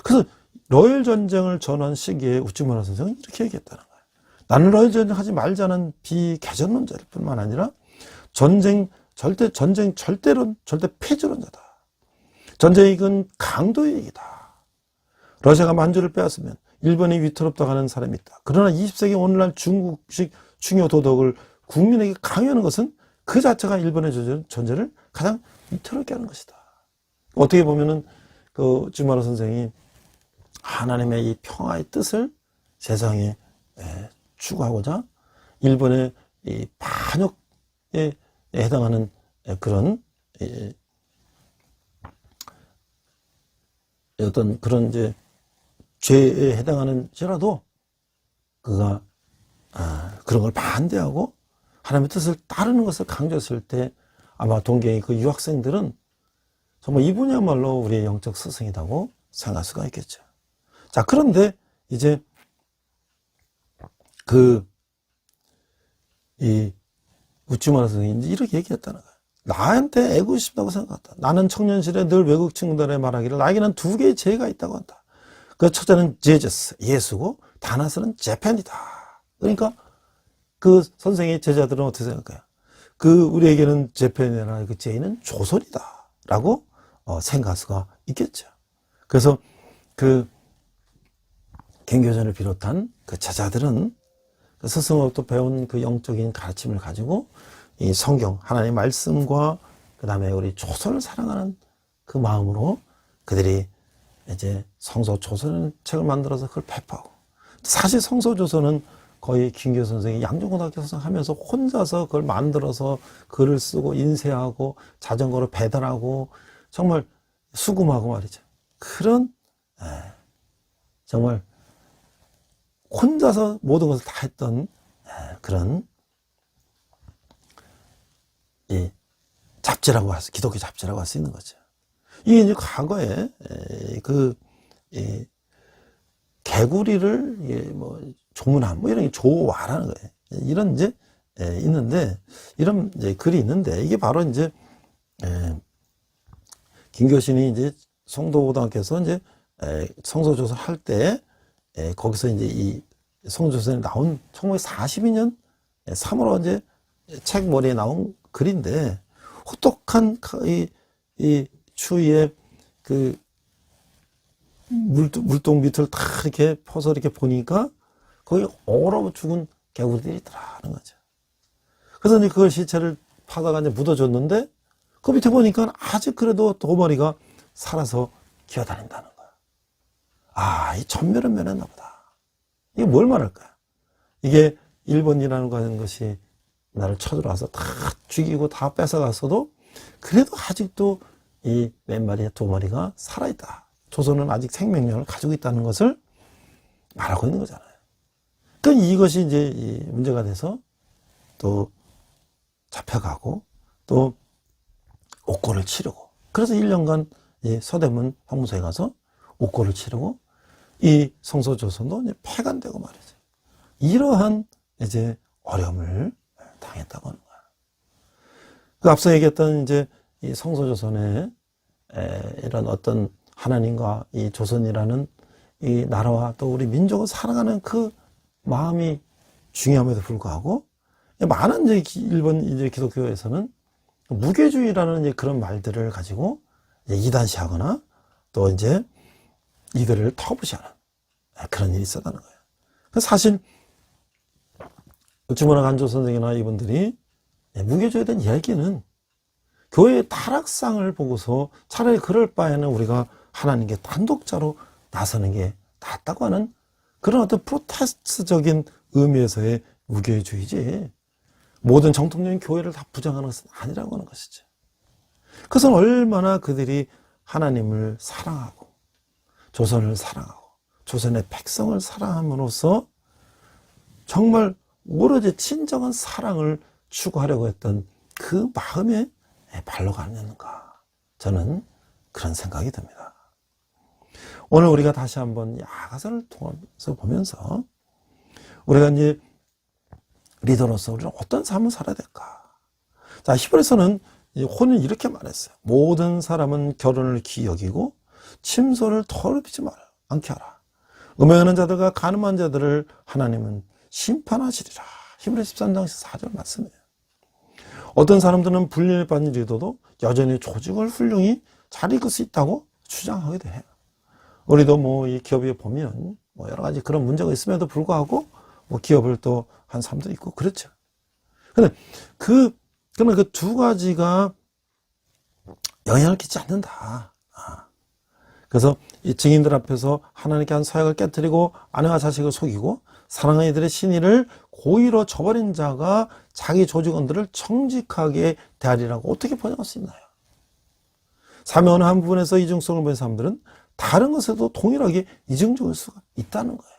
그래서 러일 전쟁을 전환 시기에 우찌무라 선생은 이렇게 얘기했다는 거예요. 나는 러일 전쟁 하지 말자는 비개전론자일 뿐만 아니라 전쟁 절대 폐지론자다. 전쟁의 이익은 강도의 이익이다. 러시아가 만주를 빼앗으면 일본이 위태롭다고 하는 사람이 있다. 그러나 20세기 오늘날 중국식 중요 도덕을 국민에게 강요하는 것은 그 자체가 일본의 존재를 가장 위태롭게 하는 것이다. 어떻게 보면은 그 우찌무라 선생이 하나님의 이 평화의 뜻을 세상에 추구하고자 일본의 이 반역에 해당하는 그런 어떤 그런 이제 죄에 해당하는지라도 그가 그런 걸 반대하고 하나님의 뜻을 따르는 것을 강조했을 때 아마 동경의 그 유학생들은 정말 이분이야말로 우리의 영적 스승이라고 생각할 수가 있겠죠. 자, 그런데 이제 이 우찌무라 선생님이 이렇게 얘기했다는 거예요. 나한테 애고 싶다고 생각했다. 나는 청년실에 늘 외국 친구들의 말하기를 나에게는 2개의 죄가 있다고 한다. 그 첫째는 제저스, 예수고 다른 하나는 재팬이다. 그러니까 그 선생의 제자들은 어떻게 생각해요? 우리에게는 재팬이라는 그 죄는 조선이다. 라고 생각할 수가 있겠죠. 그래서 김교전을 비롯한 그 제자들은 그 스승으로부터 배운 그 영적인 가르침을 가지고 이 성경, 하나님의 말씀과 그 다음에 우리 조선을 사랑하는 그 마음으로 그들이 이제 성서조선 책을 만들어서 그걸 배포하고, 사실 성서조선은 거의 김교 선생이 양정고등학교 선생하면서 혼자서 그걸 만들어서 글을 쓰고 인쇄하고 자전거로 배달하고 정말 수금하고 말이죠. 그런 정말 혼자서 모든 것을 다 했던 그런 잡지라고 할 수, 기독교 잡지라고 할 수 있는 거죠. 이게 이제 과거에 개구리를 뭐 조문함 뭐 이런 게 조와라는 거예요. 이런 이제 있는데 이런 이제 글이 있는데 이게 바로 이제 김교신이 이제 송도고등학교에서 이제 성서조선 할 때 거기서 이제 이 성서조선에 나온 1942년 3월 이제 책 머리에 나온 글인데 혹독한 이 추위에 그 물동 밑을 다 이렇게 퍼서 이렇게 보니까 거기 얼어 죽은 개구리들이 있더라는 거죠. 그래서 이제 그걸 시체를 파다가 이제 묻어줬는데 그 밑에 보니까 아직 그래도 도머리가 살아서 기어다닌다는 거야. 아, 이 전멸은 면했나 보다. 이게 뭘 말할까요? 이게 일본이라는 거 하는 것이 나를 쳐들어와서 다 죽이고 다 뺏어갔어도 그래도 아직도 이 몇 마리, 두 마리가 살아있다. 조선은 아직 생명력을 가지고 있다는 것을 말하고 있는 거잖아요. 그러니까 이것이 이제 이 문제가 돼서 또 잡혀가고 또 옥고를 치르고, 그래서 1년간 서대문 황무소에 가서 옥고를 치르고 이 성소조선도 이제 폐간되고 말이죠. 이러한 이제 어려움을 당했다고 하는 거야. 그 앞서 얘기했던 이제 이 성소조선의 이런 어떤 하나님과 이 조선이라는 이 나라와 또 우리 민족을 사랑하는 그 마음이 중요함에도 불구하고, 많은 이제 일본 이제 기독교에서는 무교주의라는 이제 그런 말들을 가지고 이단시하거나 또 이제 이들을 터부시하는 그런 일이 있었다는 거예요. 사실 주문학 안조 선생이나 이분들이 무교주의에 대한 이야기는 교회의 타락상을 보고서 차라리 그럴 바에는 우리가 하나님께 단독자로 나서는 게 낫다고 하는 그런 어떤 프로테스트적인 의미에서의 무교주의지, 모든 정통적인 교회를 다 부정하는 것은 아니라고 하는 것이죠. 그것은 얼마나 그들이 하나님을 사랑하고 조선을 사랑하고 조선의 백성을 사랑함으로써 정말 오로지 진정한 사랑을 추구하려고 했던 그 마음에 발로가 아니었는가, 저는 그런 생각이 듭니다. 오늘 우리가 다시 한번 야가서를 통해서 보면서 우리가 이제 리더로서 우리는 어떤 삶을 살아야 될까? 자, 히브리서는 혼은 이렇게 말했어요. 모든 사람은 결혼을 귀히 여기고 침소를 더럽히지 않게 하라. 음행하는 자들과 간음한 자들을 하나님은 심판하시리라. 히브리 13장 4절 말씀이에요. 어떤 사람들은 불륜받는 리더도 여전히 조직을 훌륭히 잘 이끌 수 있다고 주장하기도 해요. 우리도 뭐 이 기업에 보면 뭐 여러 가지 그런 문제가 있음에도 불구하고 뭐 기업을 또 한 사람도 있고 그렇죠. 근데 그러나 그 두 가지가 영향을 끼치지 않는다. 그래서 이 증인들 앞에서 하나님께 한 서약을 깨뜨리고 아내와 자식을 속이고 사랑하는 이들의 신의를 고의로 저버린 자가 자기 조직원들을 정직하게 대하리라고 어떻게 번역할 수 있나요? 사명의 한 부분에서 이중성을 보인 사람들은 다른 것에도 동일하게 이중적일 수가 있다는 거예요.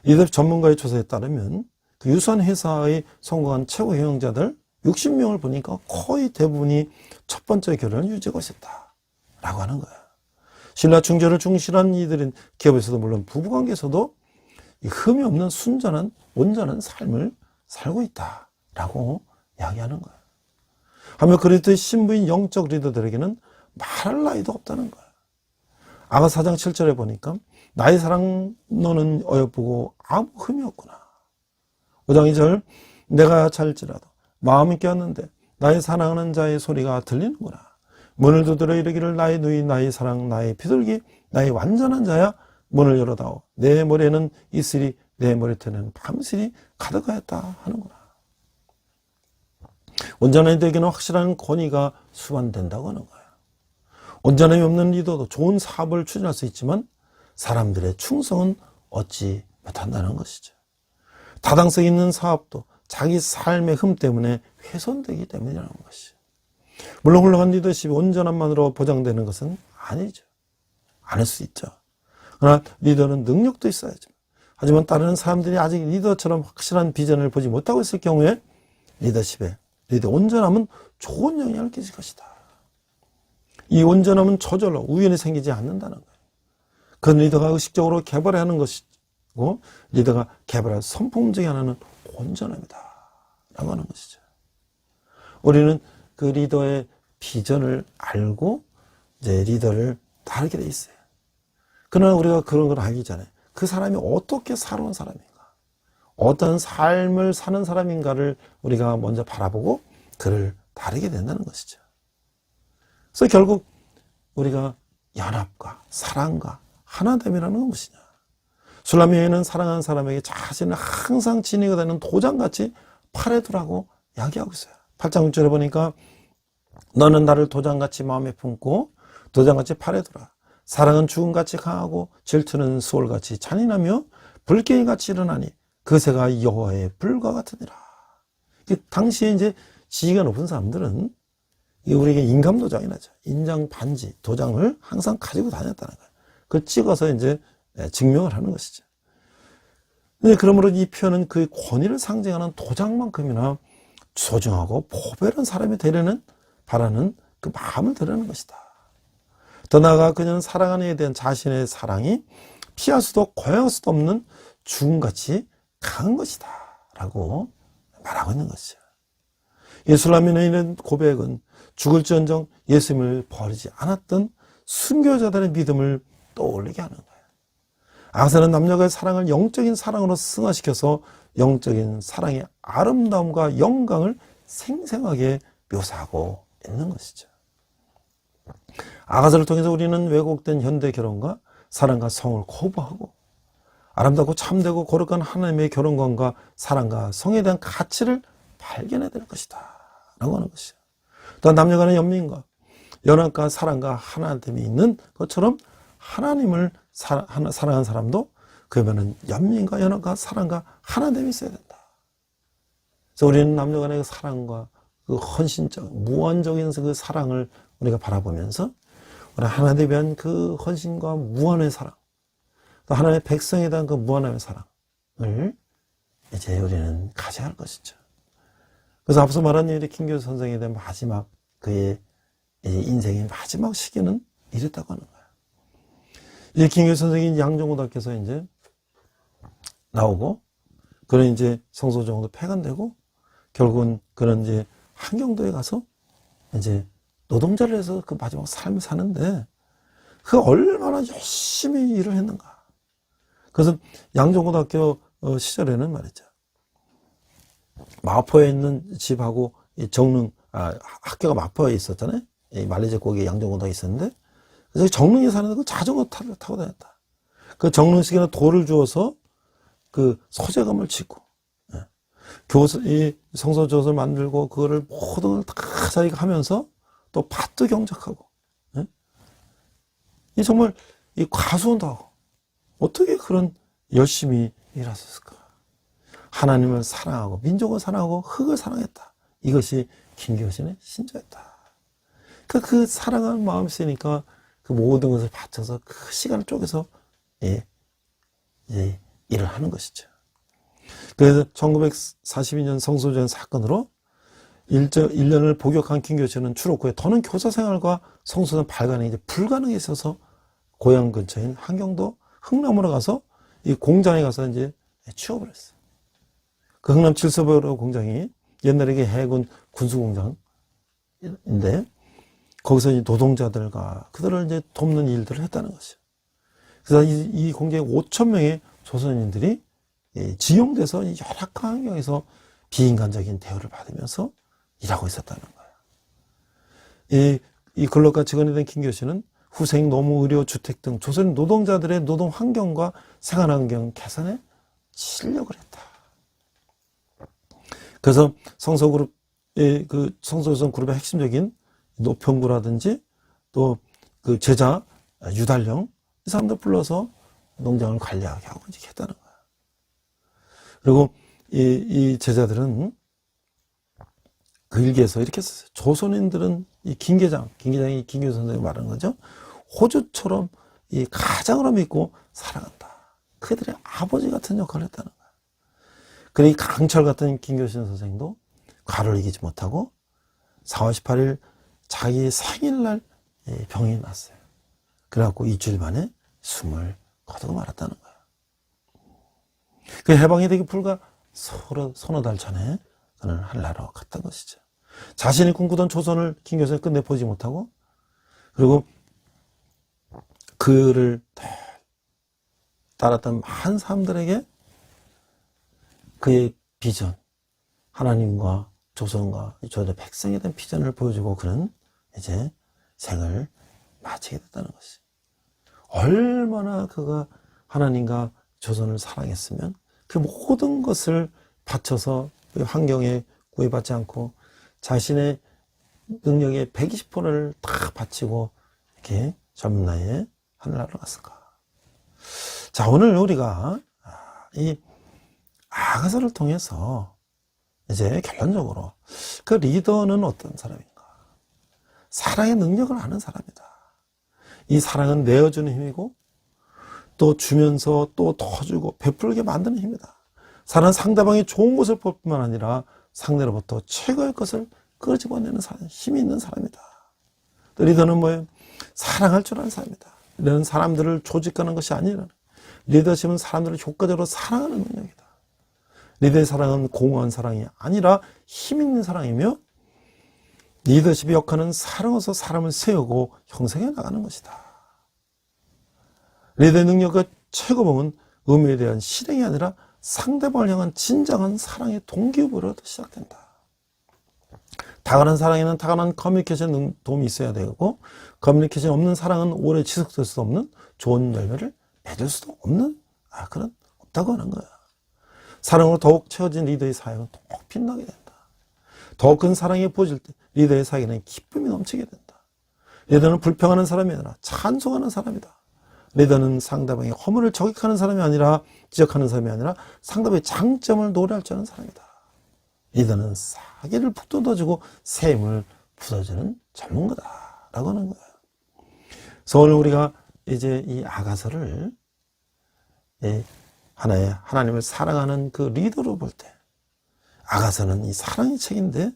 이들 전문가의 조사에 따르면 그 유수한 회사의 성공한 최고 경영자들 60명을 보니까 거의 대부분이 첫 번째 결혼을 유지하고 있었다 라고 하는 거예요. 신라 중재를 중시한 이들은 기업에서도 물론 부부관계에서도 흠이 없는 순전한 온전한 삶을 살고 있다라고 이야기하는 거예요. 하며 그리스도의 신부인 영적 리더들에게는 말할 나위도 없다는 거예요. 아가 4장 7절에 보니까 나의 사랑 너는 어여쁘고 아무 흠이 없구나. 5장 2절 내가 잘지라도 마음이 깨었는데 나의 사랑하는 자의 소리가 들리는구나. 문을 두드려 이르기를 나의 누이 나의 사랑 나의 비둘기 나의 완전한 자야 문을 열어다오. 내 머리에는 이슬이 내 머리털에는 밤슬이 가득하였다 하는구나. 온전한 이들에게는 확실한 권위가 수반된다고 하는 거예요. 온전함이 없는 리더도 좋은 사업을 추진할 수 있지만 사람들의 충성은 얻지 못한다는 것이죠. 타당성 있는 사업도 자기 삶의 흠 때문에 훼손되기 때문이라는 것이죠. 물론 훌륭한 리더십이 온전함만으로 보장되는 것은 아니죠. 아닐 수 있죠. 그러나 리더는 능력도 있어야죠. 하지만 따르는 사람들이 아직 리더처럼 확실한 비전을 보지 못하고 있을 경우에 리더 온전함은 좋은 영향을 끼칠 것이다. 이 온전함은 저절로 우연히 생기지 않는다는 거예요. 그 리더가 의식적으로 개발해야 하는 것이고 리더가 개발할 선풍적인 하나는 온전함이다 라고 하는 것이죠. 우리는 그 리더의 비전을 알고 이제 리더를 따르게 돼 있어요. 그러나 우리가 그런 걸 알기 전에 그 사람이 어떻게 살아온 사람인가, 어떤 삶을 사는 사람인가를 우리가 먼저 바라보고 그를 다르게 된다는 것이죠. 그래서 결국 우리가 연합과 사랑과 하나됨이라는 건 무엇이냐. 술라미에는 사랑하는 사람에게 자신을 항상 지니게 되는 도장같이 팔에 두라고 이야기하고 있어요. 8장 6절에 보니까 너는 나를 도장같이 마음에 품고 도장같이 팔에 두라. 사랑은 죽음같이 강하고 질투는 수월같이 잔인하며 불갱이같이 일어나니 그새가 여호와의 불과 같으니라. 당시에 이제 지위가 높은 사람들은 우리에게 인감도장이 나죠. 인장 반지, 도장을 항상 가지고 다녔다는 거예요. 그걸 찍어서 이제 증명을 하는 것이죠. 네, 그러므로 이 표현은 그 권위를 상징하는 도장만큼이나 소중하고 보배로운 사람이 되려는 바라는 그 마음을 드러내는 것이다. 더 나아가 그녀는 사랑하는 이에 대한 자신의 사랑이 피할 수도 고양할 수도 없는 죽음같이 강한 것이다 라고 말하고 있는 것이죠. 예술라면에 있는 고백은 죽을지언정 예수님을 버리지 않았던 순교자들의 믿음을 떠올리게 하는 거예요. 아가서는 남녀가의 사랑을 영적인 사랑으로 승화시켜서 영적인 사랑의 아름다움과 영광을 생생하게 묘사하고 있는 것이죠. 아가서를 통해서 우리는 왜곡된 현대 결혼과 사랑과 성을 거부하고 아름답고 참되고 거룩한 하나님의 결혼관과 사랑과 성에 대한 가치를 발견해야 될 것이다 라고 하는 것이죠. 또한 남녀 간의 연민과 연합과 사랑과 하나됨이 있는 것처럼 하나님을 사랑하는 사람도 그러면은 연민과 연합과 사랑과 하나됨이 있어야 된다. 그래서 우리는 남녀 간의 사랑과 그 헌신적 무한적인 그 사랑을 우리가 바라보면서 우리 하나님에 대한 그 헌신과 무한의 사랑, 또 하나님의 백성에 대한 그 무한함의 사랑을 이제 우리는 가져야 할 것이죠. 그래서 앞서 말한 이 김교수 선생에 대한 마지막 그의 인생의 마지막 시기는 이랬다고 하는 거예요. 이 김교수 선생이 양정고등학교에서 이제 나오고 그는 이제 성소정도 폐간되고 결국은 그는 이제 한경도에 가서 이제 노동자를 해서 그 마지막 삶을 사는데 그 얼마나 열심히 일을 했는가. 그래서 양정고등학교 시절에는 말이죠. 마포에 있는 집하고 정릉, 학교가 마포에 있었잖아요. 말레이시아 거기에 양정고등학교 있었는데 그래서 정릉에 사는데 그 자전거 타고 다녔다. 그 정릉식에는 돌을 주어서 그 소재감을 짓고 이 성서조서를 만들고 그거를 모든 걸 다 자기가 하면서 또 밭도 경작하고 이 정말 이 가수원도 하고 어떻게 그런 열심히 일하셨을까? 하나님을 사랑하고 민족을 사랑하고 흙을 사랑했다. 이것이 김교신의 신조였다. 그 사랑하는 마음이 있으니까 그 모든 것을 바쳐서 그 시간을 쪼개서 일을 하는 것이죠. 그래서 1942년 성소전 사건으로 1년을 복역한 김교신은 출옥 후에 더는 교사 생활과 성소전 발간이 이제 불가능해 있어서 고향 근처인 한경도 흥남으로 가서 이 공장에 가서 이제 취업을 했어요. 그 흥남 칠서버로 공장이 옛날에 해군 군수공장인데 거기서 이 노동자들과 그들을 이제 돕는 일들을 했다는 것이죠. 그래서 이 공장에 5천 명의 조선인들이 지용돼서 열악한 환경에서 비인간적인 대우를 받으면서 일하고 있었다는 거예요. 이 근로가 직원이 된 김교신은 후생, 노무, 의료, 주택 등 조선 노동자들의 노동 환경과 생활 환경 개선에 실력을 했다. 그래서 그 성서조선 그룹의 핵심적인 노평구라든지 또 그 제자 유달령 이 사람들 불러서 농장을 관리하게 하고 이렇게 했다는 거야. 그리고 이 제자들은 그 일기에서 이렇게 썼어요. 조선인들은 이 김계장이 김교수 선생님이 말하는 거죠. 호주처럼 이 가장으로 믿고 살아간다. 그들의 아버지 같은 역할을 했다는 거야. 그리고 이 강철 같은 김교신 선생도 과로를 이기지 못하고 4월 18일 자기 생일날 병이 났어요. 그래갖고 일주일 만에 숨을 거두고 말았다는 거야. 그 해방이 되기 불과 서너 달 전에 그는 한라로 갔던 것이죠. 자신이 꿈꾸던 조선을 김교신이 끝내 보지 못하고 그리고 그를 따랐던 많은 사람들에게 그의 비전, 하나님과 조선과 조선의 백성에 대한 비전을 보여주고 그는 이제 생을 마치게 됐다는 것이. 얼마나 그가 하나님과 조선을 사랑했으면 그 모든 것을 바쳐서 그 환경에 구애받지 않고 자신의 능력의 120%를 다 바치고 이렇게 젊은 나이에 하늘나라로 갔을까. 자, 오늘 우리가 이 아가서를 통해서 이제 결론적으로 그 리더는 어떤 사람인가? 사랑의 능력을 아는 사람이다. 이 사랑은 내어주는 힘이고 또 주면서 또 더 주고 베풀게 만드는 힘이다. 사랑은 상대방이 좋은 것을 볼 뿐만 아니라 상대로부터 최고의 것을 끄집어내는 힘이 있는 사람이다. 또 리더는 뭐예요? 사랑할 줄 아는 사람이다. 이런 사람들을 조직하는 것이 아니라 리더십은 사람들을 효과적으로 사랑하는 능력이다. 리더의 사랑은 공허한 사랑이 아니라 힘 있는 사랑이며 리더십의 역할은 사랑으로서 사람을 세우고 형성해 나가는 것이다. 리더의 능력의 최고봉은 의미에 대한 실행이 아니라 상대방을 향한 진정한 사랑의 동기부여로부터 시작된다. 탁월한 사랑에는 탁월한 커뮤니케이션 도움이 있어야 되고 커뮤니케이션 없는 사랑은 오래 지속될 수 없는 좋은 열매를 맺을 수도 없는 그런 없다고 하는 거야. 사랑으로 더욱 채워진 리더의 사역은 더욱 빛나게 된다. 더 큰 사랑이 부어질 때 리더의 사역에는 기쁨이 넘치게 된다. 리더는 불평하는 사람이 아니라 찬송하는 사람이다. 리더는 상대방의 허물을 저격하는 사람이 아니라 지적하는 사람이 아니라 상대방의 장점을 노래할 줄 아는 사람이다. 리더는 사기를 푹 뜯어주고 샘을 부숴주는 전문가다라고 하는 거예요. 그래서 오늘 우리가 이제 이 아가서를 하나의 하나님을 사랑하는 그 리더로 볼 때 아가서는 이 사랑의 책인데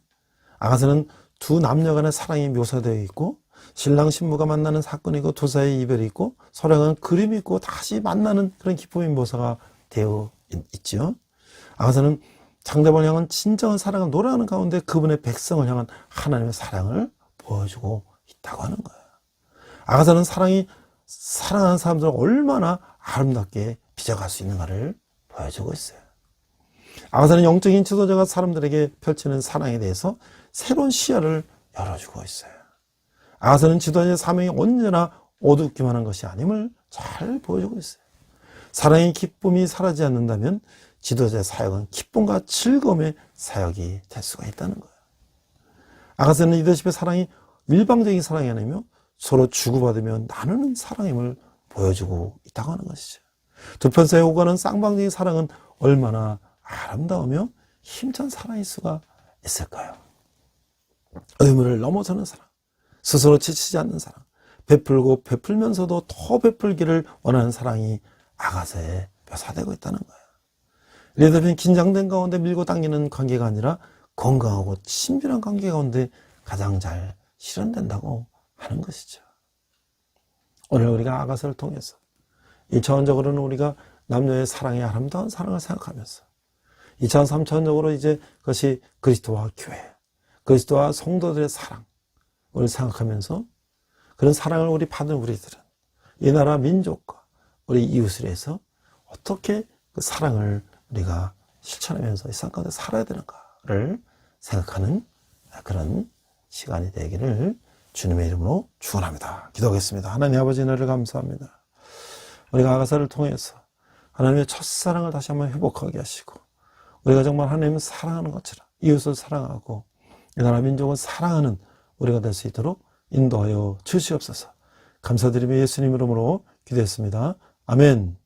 아가서는 두 남녀 간의 사랑이 묘사되어 있고 신랑 신부가 만나는 사건이고 두 사이의 이별이 있고 서로가 그림이 있고 다시 만나는 그런 기쁨의 묘사가 되어 있죠. 아가서는 상대방을 향한 진정한 사랑을 노래하는 가운데 그분의 백성을 향한 하나님의 사랑을 보여주고 있다고 하는 거예요. 아가서는 사랑하는 사람들을 얼마나 아름답게 빚어갈 수 있는가를 보여주고 있어요. 아가서는 영적인 지도자가 사람들에게 펼치는 사랑에 대해서 새로운 시야를 열어주고 있어요. 아가서는 지도자의 사명이 언제나 어둡기만 한 것이 아님을 잘 보여주고 있어요. 사랑의 기쁨이 사라지지 않는다면 지도자의 사역은 기쁨과 즐거움의 사역이 될 수가 있다는 거예요. 아가서는 리더십의 사랑이 일방적인 사랑이 아니며 서로 주고받으며 나누는 사랑임을 보여주고 있다고 하는 것이죠. 두 편사에 오가는 쌍방적인 사랑은 얼마나 아름다우며 힘찬 사랑일 수가 있을까요? 의무를 넘어서는 사랑, 스스로 지치지 않는 사랑, 베풀고 베풀면서도 더 베풀기를 원하는 사랑이 아가서에 묘사되고 있다는 거예요. 리더십은 긴장된 가운데 밀고 당기는 관계가 아니라 건강하고 친밀한 관계 가운데 가장 잘 실현된다고 하는 것이죠. 오늘 우리가 아가서를 통해서 이차원적으로는 우리가 남녀의 사랑의 아름다운 사랑을 생각하면서 2차원, 3차원적으로 이제 그것이 그리스도와 교회, 그리스도와 성도들의 사랑을 생각하면서 그런 사랑을 우리 받은 우리들은 이 나라 민족과 우리 이웃을 위해서 어떻게 그 사랑을 우리가 실천하면서 이 세상 가운데 살아야 되는가를 생각하는 그런 시간이 되기를 주님의 이름으로 축원합니다. 기도하겠습니다. 하나님 아버지 은혜를 감사합니다. 우리가 아가서를 통해서 하나님의 첫사랑을 다시 한번 회복하게 하시고 우리가 정말 하나님을 사랑하는 것처럼 이웃을 사랑하고 이 나라 민족을 사랑하는 우리가 될 수 있도록 인도하여 주시옵소서. 감사드리며 예수님 이름으로 기도했습니다. 아멘.